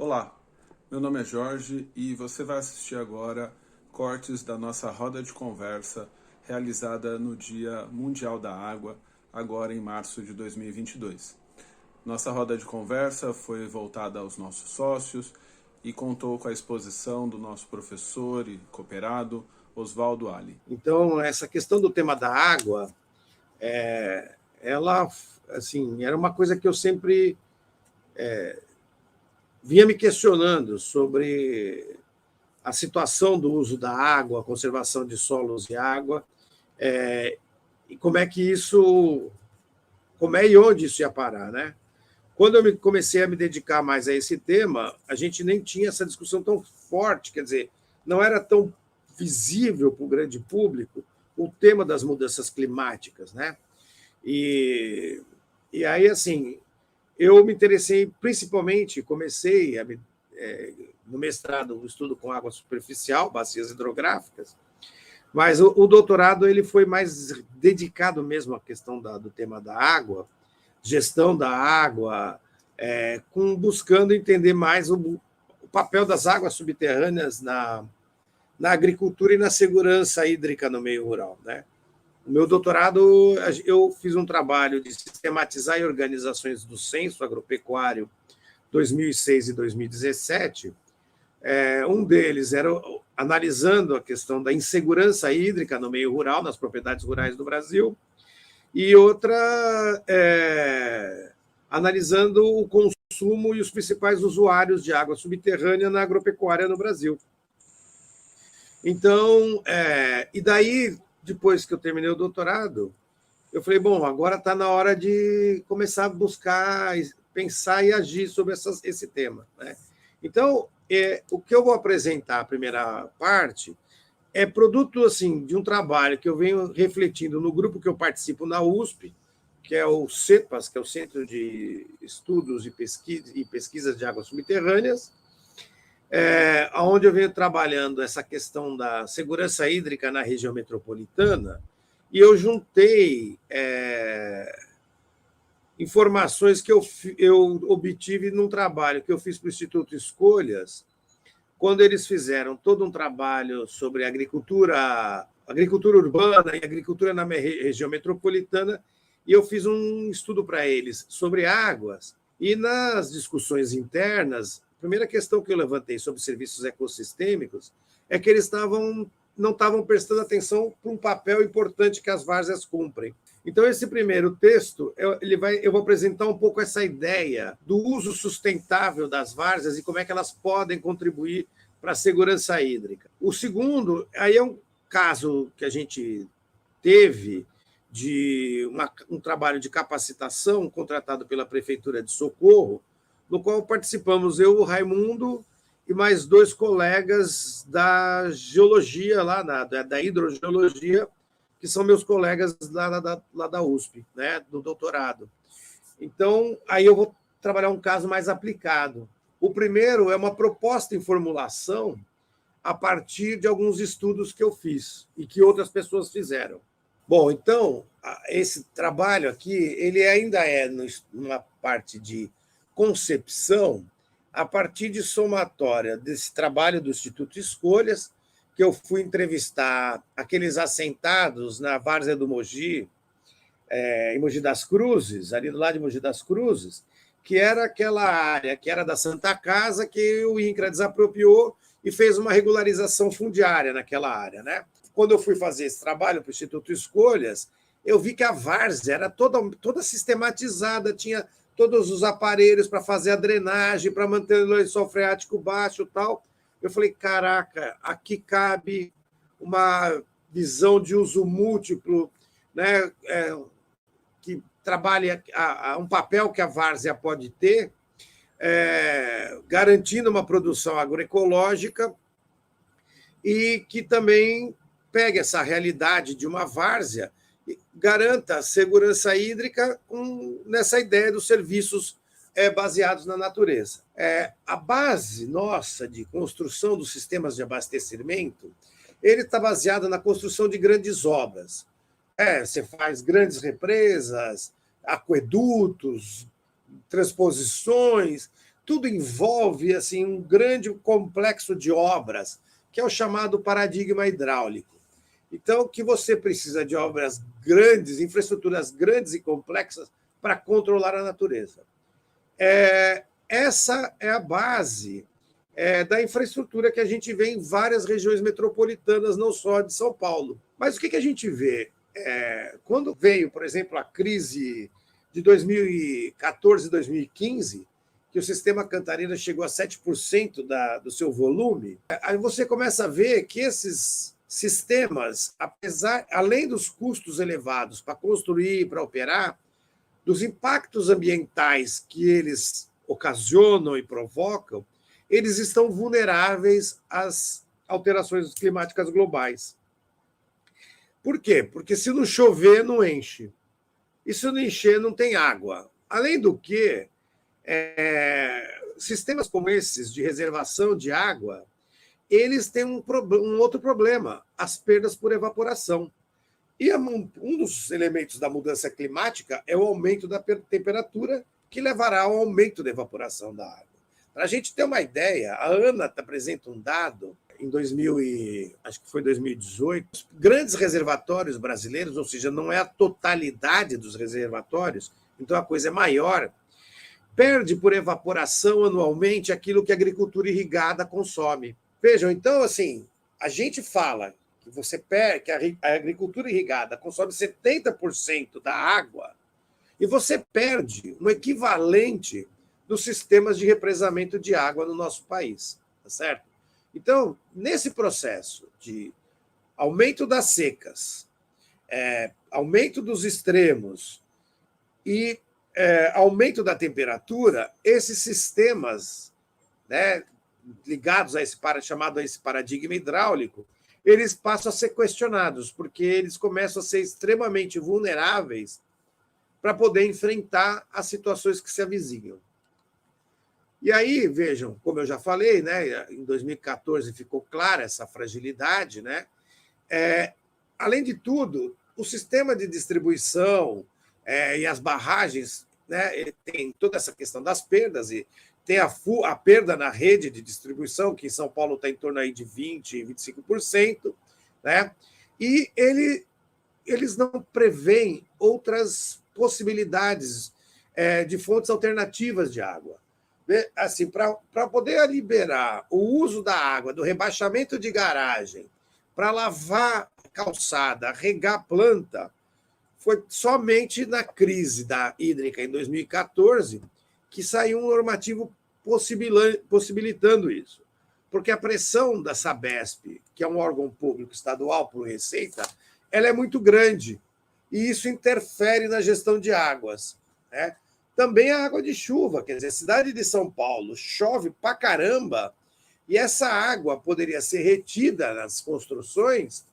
Olá, meu nome é Jorge e você vai assistir agora cortes da nossa roda de conversa realizada no Dia Mundial da Água, agora em março de 2022. Nossa roda de conversa foi voltada aos nossos sócios e contou com a exposição do nosso professor e cooperado Oswaldo Ali. Então, essa questão do tema da água, ela, assim, era uma coisa que eu sempre vinha me questionando sobre a situação do uso da água, a conservação de solos e água, e como é que isso, como é e onde isso ia parar, né? Quando eu comecei a me dedicar mais a esse tema, a gente nem tinha essa discussão tão forte, quer dizer, não era tão visível para o grande público o tema das mudanças climáticas, né? E, e aí, assim, eu me interessei principalmente, comecei no mestrado, o estudo com água superficial, bacias hidrográficas, mas o doutorado ele foi mais dedicado mesmo à questão do tema da água, gestão da água, buscando entender mais o papel das águas subterrâneas na agricultura e na segurança hídrica no meio rural, né? No meu doutorado, eu fiz um trabalho de sistematizar e organizações do Censo Agropecuário 2006 e 2017. Um deles era analisando a questão da insegurança hídrica no meio rural, nas propriedades rurais do Brasil, e outra analisando o consumo e os principais usuários de água subterrânea na agropecuária no Brasil. Então, e daí, depois que eu terminei o doutorado, eu falei, bom, agora está na hora de começar a buscar, pensar e agir sobre esse tema, né? Então, o que eu vou apresentar, a primeira parte, é produto assim, de um trabalho que eu venho refletindo no grupo que eu participo na USP, que é o CEPAS, que é o Centro de Estudos e Pesquisas de Águas Subterrâneas, onde eu venho trabalhando essa questão da segurança hídrica na região metropolitana, e eu juntei informações que eu obtive num trabalho que eu fiz para o Instituto Escolhas, quando eles fizeram todo um trabalho sobre agricultura urbana e agricultura na região metropolitana, e eu fiz um estudo para eles sobre águas, e nas discussões internas, a primeira questão que eu levantei sobre serviços ecossistêmicos é que eles não estavam prestando atenção para um papel importante que as várzeas cumprem. Então, esse primeiro texto, eu vou apresentar um pouco essa ideia do uso sustentável das várzeas e como é que elas podem contribuir para a segurança hídrica. O segundo, aí é um caso que a gente teve de um trabalho de capacitação contratado pela Prefeitura de Socorro, no qual participamos eu, o Raimundo, e mais dois colegas da geologia, lá da hidrogeologia, que são meus colegas lá da USP, né, do doutorado. Então, aí eu vou trabalhar um caso mais aplicado. O primeiro é uma proposta em formulação a partir de alguns estudos que eu fiz e que outras pessoas fizeram. Bom, então, esse trabalho aqui, ele ainda é numa parte de concepção, a partir de somatória desse trabalho do Instituto Escolhas, que eu fui entrevistar aqueles assentados na várzea do Mogi, em Mogi das Cruzes, ali do lado de Mogi das Cruzes, que era aquela área que era da Santa Casa, que o INCRA desapropriou e fez uma regularização fundiária naquela área, né? Quando eu fui fazer esse trabalho para o Instituto Escolhas, eu vi que a várzea era toda sistematizada, tinha todos os aparelhos para fazer a drenagem, para manter o lençol freático baixo e tal. Eu falei, caraca, aqui cabe uma visão de uso múltiplo, né, que trabalha um papel que a várzea pode ter, garantindo uma produção agroecológica e que também pegue essa realidade de uma várzea e garanta a segurança hídrica nessa ideia dos serviços baseados na natureza. A base nossa de construção dos sistemas de abastecimento, ele está baseado na construção de grandes obras. Você faz grandes represas, aquedutos, transposições, tudo envolve assim um grande complexo de obras, que é o chamado paradigma hidráulico. Então, que você precisa de obras grandes, infraestruturas grandes e complexas para controlar a natureza. Essa é a base da infraestrutura que a gente vê em várias regiões metropolitanas, não só de São Paulo. Mas o que a gente vê? Quando veio, por exemplo, a crise de 2014 e 2015, que o sistema Cantareira chegou a 7% do seu volume, aí você começa a ver que esses sistemas, além dos custos elevados para construir, para operar, dos impactos ambientais que eles ocasionam e provocam, eles estão vulneráveis às alterações climáticas globais. Por quê? Porque se não chover, não enche. E se não encher, não tem água. Além do que, sistemas como esses de reservação de água, eles têm um outro problema, as perdas por evaporação. E um dos elementos da mudança climática é o aumento da temperatura, que levará ao aumento da evaporação da água. Para a gente ter uma ideia, a ANA apresenta um dado em 2018, os grandes reservatórios brasileiros, ou seja, não é a totalidade dos reservatórios, então a coisa é maior, perde por evaporação anualmente aquilo que a agricultura irrigada consome. Vejam, então, assim, a gente fala que a agricultura irrigada consome 70% da água e você perde um equivalente dos sistemas de represamento de água no nosso país, tá certo? Então, nesse processo de aumento das secas, aumento dos extremos e aumento da temperatura, esses sistemas, né, ligados a esse paradigma hidráulico, eles passam a ser questionados, porque eles começam a ser extremamente vulneráveis para poder enfrentar as situações que se avizinham. E aí, vejam, como eu já falei, né, em 2014 ficou clara essa fragilidade, né? Além de tudo, o sistema de distribuição e as barragens, né, tem toda essa questão das perdas, e tem a perda na rede de distribuição, que em São Paulo está em torno aí de 20%, 25%, né? E eles não prevêem outras possibilidades de fontes alternativas de água. Assim, para poder liberar o uso da água, do rebaixamento de garagem, para lavar calçada, regar planta, foi somente na crise da hídrica em 2014 que saiu um normativo possibilitando isso. Porque a pressão da Sabesp, que é um órgão público estadual por receita, ela é muito grande. E isso interfere na gestão de águas, né? Também a água de chuva, quer dizer, a cidade de São Paulo chove pra caramba, e essa água poderia ser retida nas construções,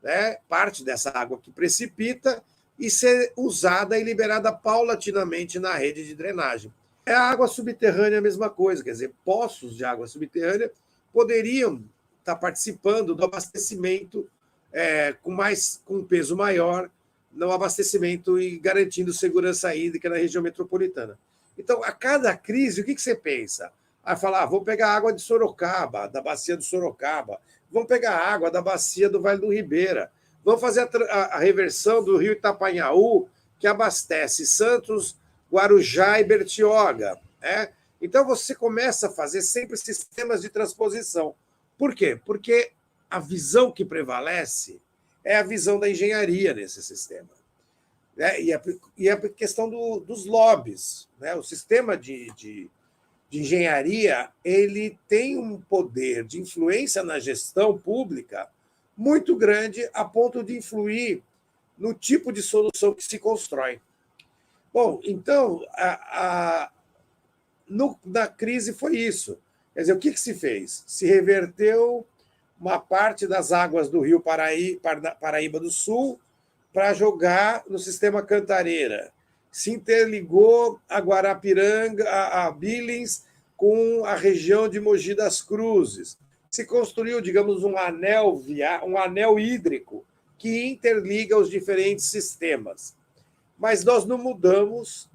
né, parte dessa água que precipita, e ser usada e liberada paulatinamente na rede de drenagem. A água subterrânea a mesma coisa, quer dizer, poços de água subterrânea poderiam estar participando do abastecimento com um peso maior, no abastecimento e garantindo segurança hídrica na região metropolitana. Então, a cada crise, o que você pensa? Falar, vou pegar água de Sorocaba, da bacia do Sorocaba, vamos pegar água da bacia do Vale do Ribeira, vamos fazer a reversão do rio Itapanhaú, que abastece Santos, Guarujá e Bertioga. Então, você começa a fazer sempre sistemas de transposição. Por quê? Porque a visão que prevalece é a visão da engenharia nesse sistema. E a questão dos lobbies. Né? O sistema de engenharia ele tem um poder de influência na gestão pública muito grande, a ponto de influir no tipo de solução que se constrói. Bom, então, na crise foi isso. Quer dizer, o que se fez? Se reverteu uma parte das águas do rio Paraíba do Sul para jogar no sistema Cantareira. Se interligou a Guarapiranga, a Billings, com a região de Mogi das Cruzes. Se construiu, digamos, um anel hídrico que interliga os diferentes sistemas. Mas nós não mudamos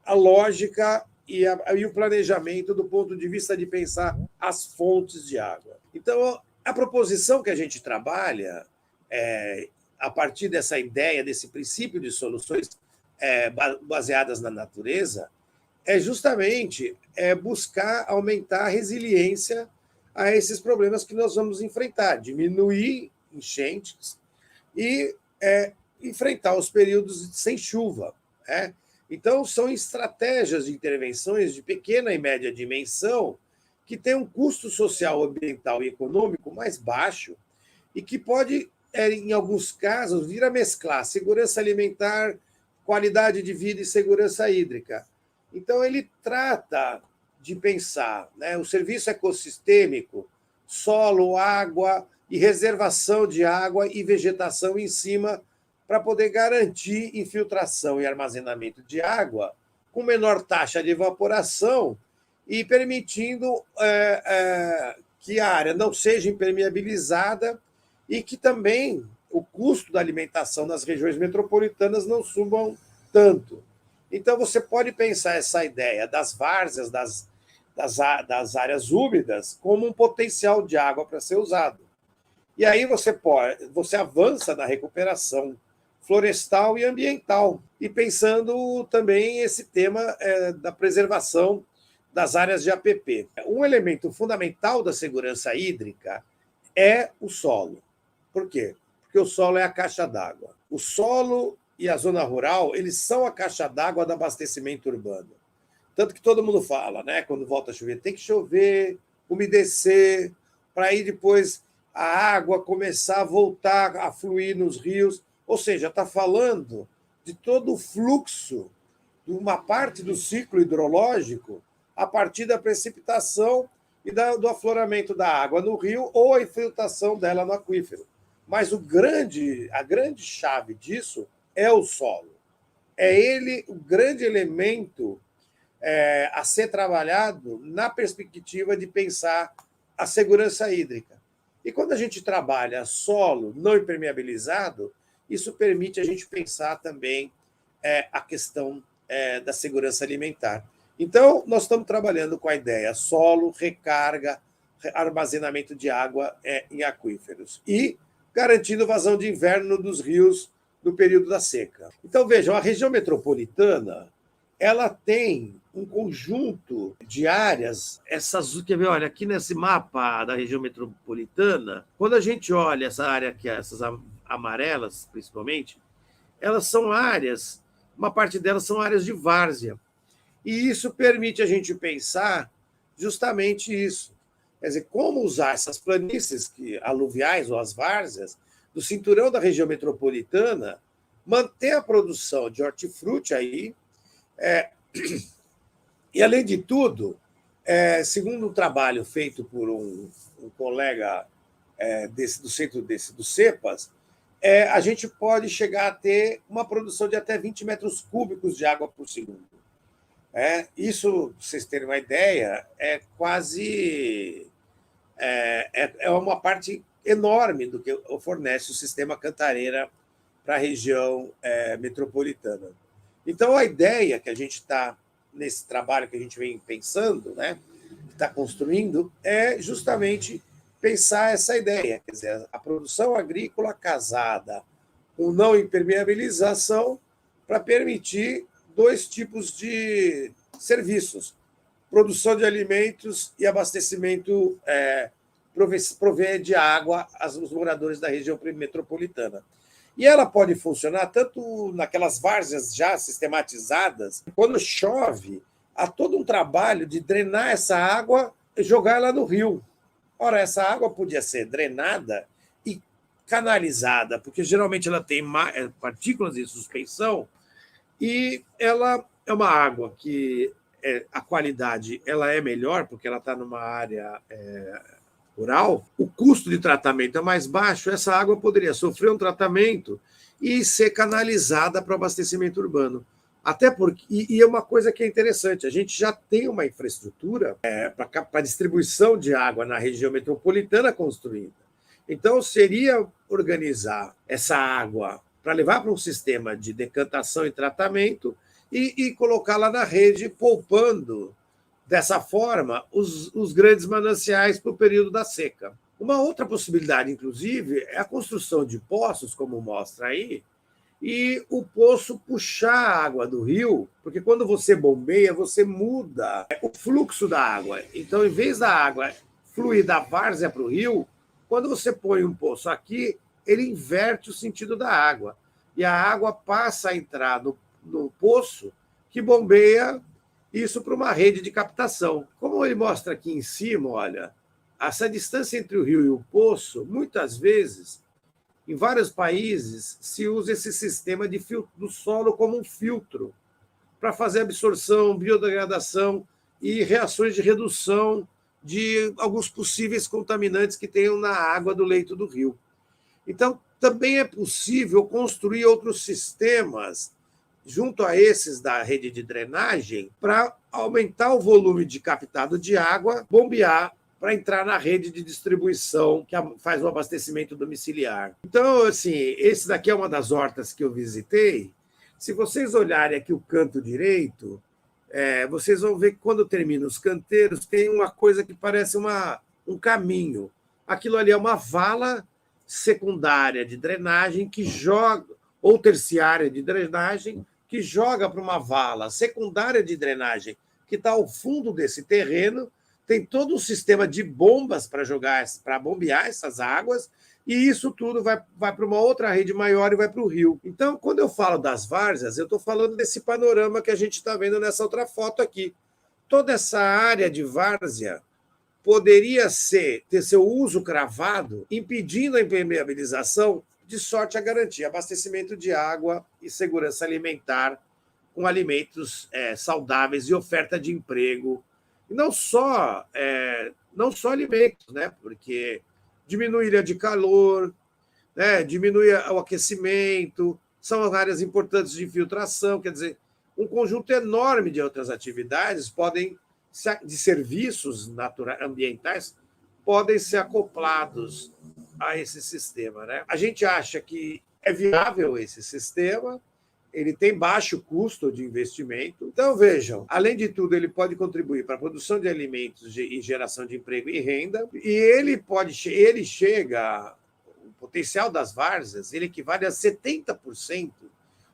a lógica e o planejamento do ponto de vista de pensar as fontes de água. Então, a proposição que a gente trabalha, a partir dessa ideia, desse princípio de soluções baseadas na natureza, é justamente buscar aumentar a resiliência a esses problemas que nós vamos enfrentar, diminuir enchentes e enfrentar os períodos sem chuva. Então, são estratégias de intervenções de pequena e média dimensão que têm um custo social, ambiental e econômico mais baixo e que pode, em alguns casos, vir a mesclar segurança alimentar, qualidade de vida e segurança hídrica. Então, ele trata de pensar o serviço ecossistêmico, solo, água e reservação de água e vegetação em cima para poder garantir infiltração e armazenamento de água com menor taxa de evaporação e permitindo que a área não seja impermeabilizada e que também o custo da alimentação nas regiões metropolitanas não subam tanto. Então, você pode pensar essa ideia das várzeas, das áreas úmidas, como um potencial de água para ser usado. E aí você avança na recuperação florestal e ambiental, e pensando também esse tema da preservação das áreas de APP. Um elemento fundamental da segurança hídrica é o solo. Por quê? Porque o solo é a caixa d'água. O solo e a zona rural, eles são a caixa d'água do abastecimento urbano. Tanto que todo mundo fala, quando volta a chover, tem que chover, umedecer, para aí depois a água começar a voltar a fluir nos rios. Ou seja, está falando de todo o fluxo de uma parte do ciclo hidrológico a partir da precipitação e do afloramento da água no rio ou a infiltração dela no aquífero. Mas a grande chave disso é o solo. É ele o grande elemento a ser trabalhado na perspectiva de pensar a segurança hídrica. E quando a gente trabalha solo não impermeabilizado, isso permite a gente pensar também a questão da segurança alimentar. Então, nós estamos trabalhando com a ideia solo, recarga, armazenamento de água em aquíferos e garantindo vazão de inverno dos rios no período da seca. Então, vejam, a região metropolitana ela tem um conjunto de áreas. Quer ver, olha, aqui nesse mapa da região metropolitana, quando a gente olha essa área aqui, essas amarelas, principalmente, elas são áreas, uma parte delas são áreas de várzea. E isso permite a gente pensar justamente isso. Quer dizer, como usar essas planícies aluviais ou as várzeas do cinturão da região metropolitana, manter a produção de hortifruti aí, e, além de tudo, segundo um trabalho feito por um colega do centro do CEPAS, a gente pode chegar a ter uma produção de até 20 metros cúbicos de água por segundo. Isso, para vocês terem uma ideia, é quase uma parte enorme do que fornece o sistema Cantareira para a região metropolitana. Então, a ideia que a gente está, nesse trabalho que a gente vem pensando, que está construindo, é justamente pensar essa ideia, quer dizer, a produção agrícola casada com não impermeabilização para permitir dois tipos de serviços: produção de alimentos e abastecimento, prover de água aos moradores da região metropolitana. E ela pode funcionar tanto naquelas várzeas já sistematizadas, quando chove, há todo um trabalho de drenar essa água e jogar ela no rio. Ora, essa água podia ser drenada e canalizada, porque geralmente ela tem partículas em suspensão, e ela é uma água que a qualidade ela é melhor, porque ela está numa área rural, o custo de tratamento é mais baixo, essa água poderia sofrer um tratamento e ser canalizada para o abastecimento urbano. Até porque, e é uma coisa que é interessante, a gente já tem uma infraestrutura para distribuição de água na região metropolitana construída. Então, seria organizar essa água para levar para um sistema de decantação e tratamento e colocá-la na rede, poupando, dessa forma, os grandes mananciais para o período da seca. Uma outra possibilidade, inclusive, é a construção de poços, como mostra aí, e o poço puxar a água do rio, porque quando você bombeia, você muda o fluxo da água. Então, em vez da água fluir da várzea para o rio, quando você põe um poço aqui, ele inverte o sentido da água. E a água passa a entrar no poço, que bombeia isso para uma rede de captação. Como ele mostra aqui em cima, olha, essa distância entre o rio e o poço, muitas vezes, em vários países, se usa esse sistema do solo como um filtro para fazer absorção, biodegradação e reações de redução de alguns possíveis contaminantes que tenham na água do leito do rio. Então, também é possível construir outros sistemas junto a esses da rede de drenagem para aumentar o volume de captado de água, bombear para entrar na rede de distribuição que faz o abastecimento domiciliar. Então, assim, esse daqui é uma das hortas que eu visitei. Se vocês olharem aqui o canto direito, vocês vão ver que quando termina os canteiros, tem uma coisa que parece um caminho. Aquilo ali é uma vala secundária de drenagem que joga, ou terciária de drenagem, que joga para uma vala secundária de drenagem que está ao fundo desse terreno. Tem todo um sistema de bombas para bombear essas águas, e isso tudo vai para uma outra rede maior e vai para o rio. Então, quando eu falo das várzeas, eu estou falando desse panorama que a gente está vendo nessa outra foto aqui. Toda essa área de várzea poderia ter seu uso cravado, impedindo a impermeabilização, de sorte a garantir abastecimento de água e segurança alimentar com alimentos saudáveis e oferta de emprego. E não só alimentos, né? Porque diminuiria de calor, né? Diminui o aquecimento, são áreas importantes de infiltração, quer dizer, um conjunto enorme de outras atividades de serviços ambientais podem ser acoplados a esse sistema, né? A gente acha que é viável esse sistema, ele tem baixo custo de investimento. Então, vejam, além de tudo, ele pode contribuir para a produção de alimentos e geração de emprego e renda, e ele chega, o potencial das várzeas, ele equivale a 70%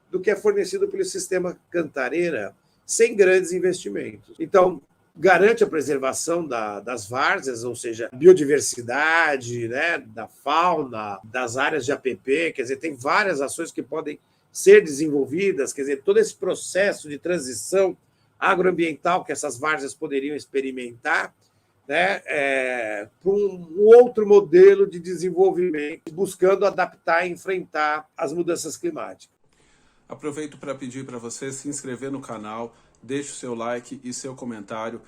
do que é fornecido pelo sistema Cantareira, sem grandes investimentos. Então, garante a preservação das várzeas, ou seja, biodiversidade, né, da fauna, das áreas de APP, quer dizer, tem várias ações que podem ser desenvolvidas, quer dizer, todo esse processo de transição agroambiental que essas várzeas poderiam experimentar, né, para um outro modelo de desenvolvimento, buscando adaptar e enfrentar as mudanças climáticas. Aproveito para pedir para você se inscrever no canal, deixe o seu like e seu comentário.